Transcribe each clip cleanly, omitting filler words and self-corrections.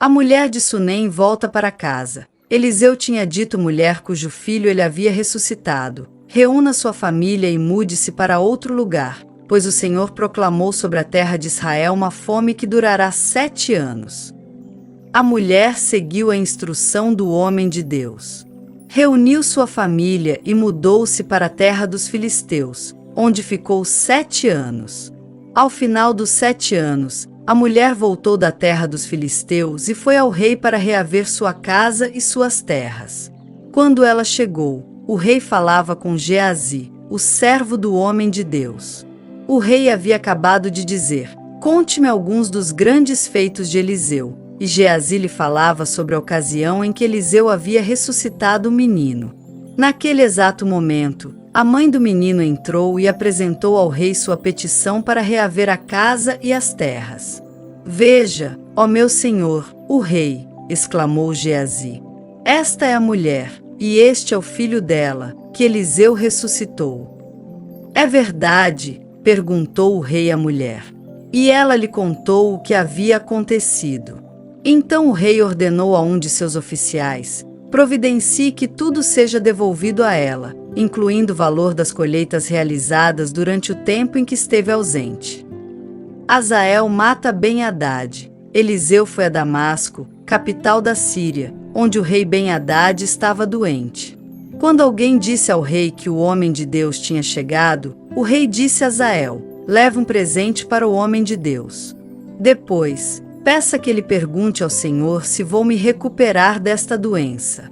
A mulher de Sunem volta para casa. Eliseu tinha dito à mulher cujo filho ele havia ressuscitado: reúna sua família e mude-se para outro lugar, pois o Senhor proclamou sobre a terra de Israel uma fome que durará 7 anos. A mulher seguiu a instrução do homem de Deus. Reuniu sua família e mudou-se para a terra dos filisteus, onde ficou 7 anos. Ao final dos 7 anos, a mulher voltou da terra dos filisteus e foi ao rei para reaver sua casa e suas terras. Quando ela chegou, o rei falava com Geazi, o servo do homem de Deus. O rei havia acabado de dizer: conte-me alguns dos grandes feitos de Eliseu. E Geazi lhe falava sobre a ocasião em que Eliseu havia ressuscitado o menino. Naquele exato momento, a mãe do menino entrou e apresentou ao rei sua petição para reaver a casa e as terras. Veja, ó meu senhor, o rei, exclamou Geazi. Esta é a mulher, e este é o filho dela, que Eliseu ressuscitou. É verdade? Perguntou o rei à mulher. E ela lhe contou o que havia acontecido. Então o rei ordenou a um de seus oficiais: providencie que tudo seja devolvido a ela, incluindo o valor das colheitas realizadas durante o tempo em que esteve ausente. Hazael mata Ben-Hadad. Eliseu foi a Damasco, capital da Síria, onde o rei Ben-Hadad estava doente. Quando alguém disse ao rei que o homem de Deus tinha chegado, o rei disse a Hazael: leve um presente para o homem de Deus. Depois, peça que ele pergunte ao Senhor se vou me recuperar desta doença.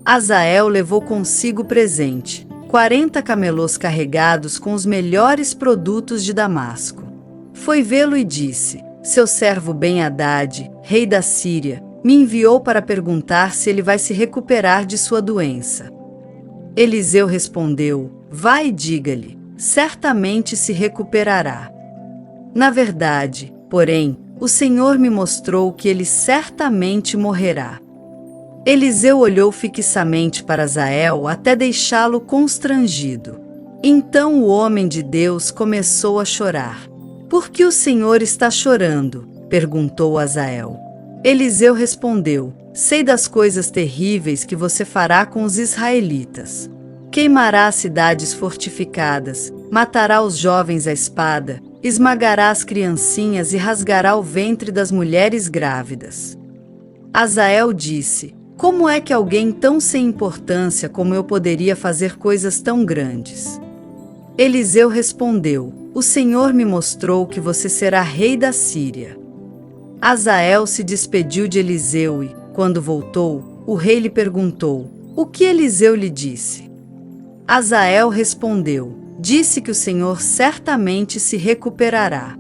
Hazael levou consigo o presente, 40 camelôs carregados com os melhores produtos de Damasco. Foi vê-lo e disse: seu servo Ben-Hadad, rei da Síria, me enviou para perguntar se ele vai se recuperar de sua doença. Eliseu respondeu: vai e diga-lhe, certamente se recuperará. Na verdade, porém, o Senhor me mostrou que ele certamente morrerá. Eliseu olhou fixamente para Hazael até deixá-lo constrangido. Então o homem de Deus começou a chorar. Por que o Senhor está chorando? Perguntou Hazael. Eliseu respondeu: sei das coisas terríveis que você fará com os israelitas. Queimará as cidades fortificadas, matará os jovens à espada, esmagará as criancinhas e rasgará o ventre das mulheres grávidas. Hazael disse: como é que alguém tão sem importância como eu poderia fazer coisas tão grandes? Eliseu respondeu: o Senhor me mostrou que você será rei da Síria. Hazael se despediu de Eliseu e, quando voltou, o rei lhe perguntou: o que Eliseu lhe disse? Hazael respondeu: disse que o Senhor certamente se recuperará.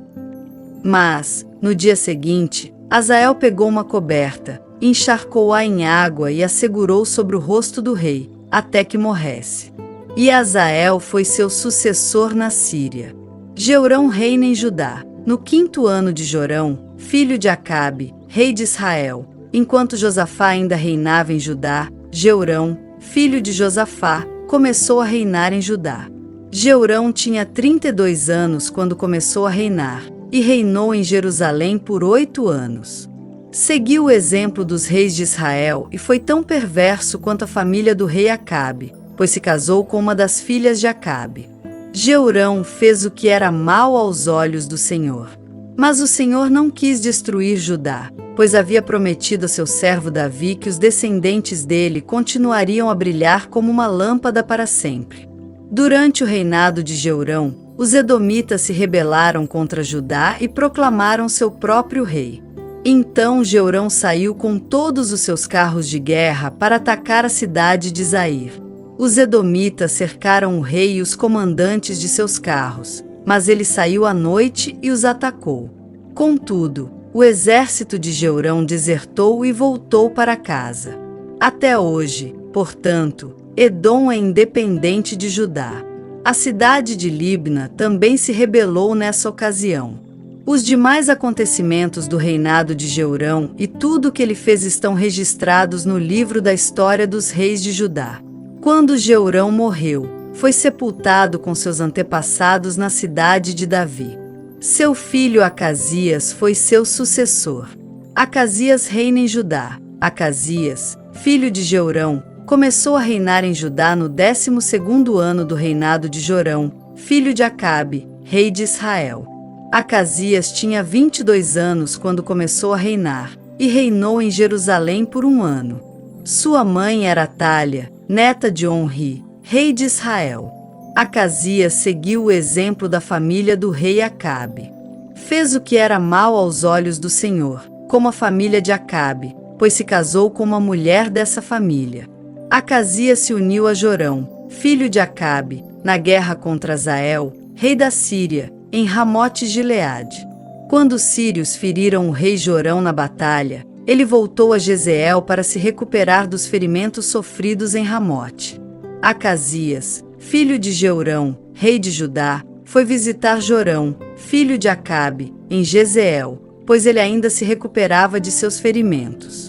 Mas, no dia seguinte, Hazael pegou uma coberta, encharcou-a em água e a segurou sobre o rosto do rei, até que morresse. E Hazael foi seu sucessor na Síria. Jeorão reina em Judá, no 5º ano de Jorão, filho de Acabe, rei de Israel. Enquanto Josafá ainda reinava em Judá, Jeorão, filho de Josafá, começou a reinar em Judá. Jeorão tinha 32 anos quando começou a reinar, e reinou em Jerusalém por 8 anos. Seguiu o exemplo dos reis de Israel e foi tão perverso quanto a família do rei Acabe, pois se casou com uma das filhas de Acabe. Jeorão fez o que era mal aos olhos do Senhor. Mas o Senhor não quis destruir Judá, pois havia prometido a seu servo Davi que os descendentes dele continuariam a brilhar como uma lâmpada para sempre. Durante o reinado de Jeorão, os edomitas se rebelaram contra Judá e proclamaram seu próprio rei. Então Jeorão saiu com todos os seus carros de guerra para atacar a cidade de Zair. Os edomitas cercaram o rei e os comandantes de seus carros, mas ele saiu à noite e os atacou. Contudo, o exército de Jeorão desertou e voltou para casa. Até hoje, portanto, Edom é independente de Judá. A cidade de Libna também se rebelou nessa ocasião. Os demais acontecimentos do reinado de Jeorão e tudo o que ele fez estão registrados no livro da história dos reis de Judá. Quando Jeorão morreu, foi sepultado com seus antepassados na cidade de Davi. Seu filho Acasias foi seu sucessor. Acasias reina em Judá. Acasias, filho de Jeorão, começou a reinar em Judá no 12º ano do reinado de Jorão, filho de Acabe, rei de Israel. Acasias tinha 22 anos quando começou a reinar, e reinou em Jerusalém por 1 ano. Sua mãe era Atália, neta de Onri, rei de Israel. Acasias seguiu o exemplo da família do rei Acabe. Fez o que era mal aos olhos do Senhor, como a família de Acabe, pois se casou com uma mulher dessa família. Acasias se uniu a Jorão, filho de Acabe, na guerra contra Azael, rei da Síria, em Ramote-Gileade. Quando os sírios feriram o rei Jorão na batalha, ele voltou a Jezreel para se recuperar dos ferimentos sofridos em Ramote. Acasias, filho de Jeorão, rei de Judá, foi visitar Jorão, filho de Acabe, em Jezreel, pois ele ainda se recuperava de seus ferimentos.